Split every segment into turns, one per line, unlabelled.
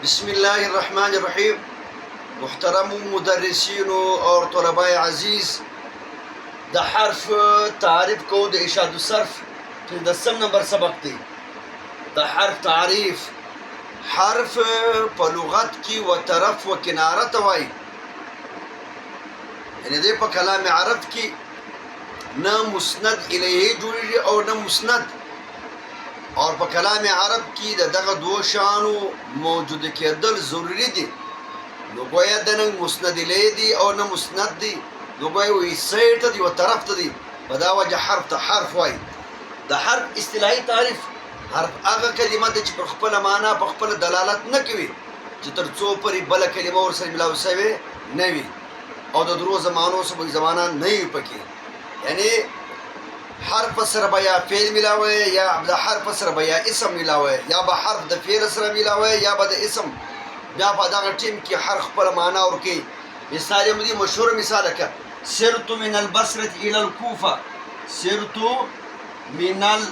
बिस्मिल्लाहिर्रहमानिर्रहीम। मुहतरम मुदर्रिसीन और तलबाए अजीज़, द हर्फ तारीफ को द इशाद सर्फ फिर 10 नंबर सबक दी। द हर्फ तारीफ हर्फ पर लुगत की व तरफ व किनारत वाई, यानी दे पर कलाम अरब की न मुस्नद इलैहि जुड़ी और न मुस्नद, और पर कलाम अरब की दगा दो शानु मौजूद के दल ज़रूरी दी। गोया दनंग मुस्नद इलैहि दी और न मुस्नद दी, गोया वही सैर दी व तरफ दी। बदा वजह हर्फ हर्फ वाई। द हर्फ इस्तिलाही तारीफ हर्फ आगा कलिमा द च पखपल माना पखपल दलालत न कवी चितर चो परी बल कलिमा और सर मिलाव सवे नवी और द दरो जमानों से कोई जमाना नहीं पकी, यानी हर्फ सर बया फेल मिलावे या द हर्फ सर बया इसम मिलावे या ब हर्फ द फेल सर मिलावे या ब द इसम या पदा टीम की हर्फ पर माना और के मिसाल मुझे मशहूर मिसाल का सिरतु मिनल बसरत इलल कूफा, सिरतु मिनल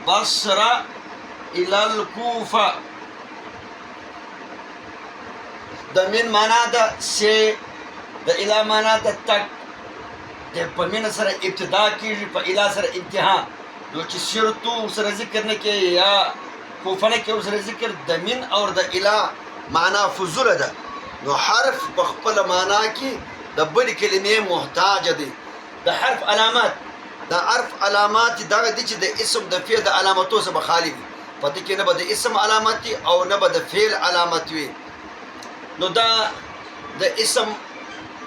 बसरा इलल कूफा। द मिन माना द से, द इला माना द तक, द पमिन सर इब्तिदा की प इला सर इंतहा। जो कि सिरतु सर जिक्र न के या कूफा न के सर जिक्र द मिन और द इला माना फजुल द नो हर्फ बखपल माना की द बड़ी कलिमे मोहताज दी। द हर्फ अलामत द हर्फ अलामत दा दिच द इसम द फेल द अलामतों से बखाली पति के न बद इसम अलामती और न बद फेल अलामत वे नो द इसम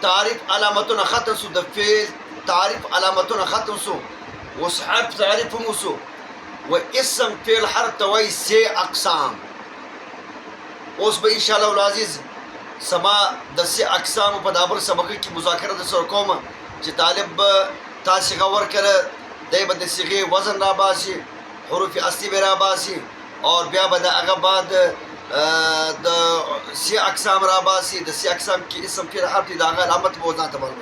तारीफ अलामतों न खत्म सु द फेल तारीफ अलामतों न खत्म सु उस हर्फ तारीफ मुसु व इसम फेल हर्फ तवई से अक़साम उस पर इंशाअल्लाह अज़ीज़ समा 10 अक़साम पदाबर सबक की मुज़ाकरत सर कौम च तालिब तासी गवर कर दे बद सिगे वज़न राबासी हुरूफ असली राबासी और ब्या बद अगबाद द 6 अक़साम राबासी द 6 अक़साम की इसम फिर हर्फ दागा अलामत बोझा तबर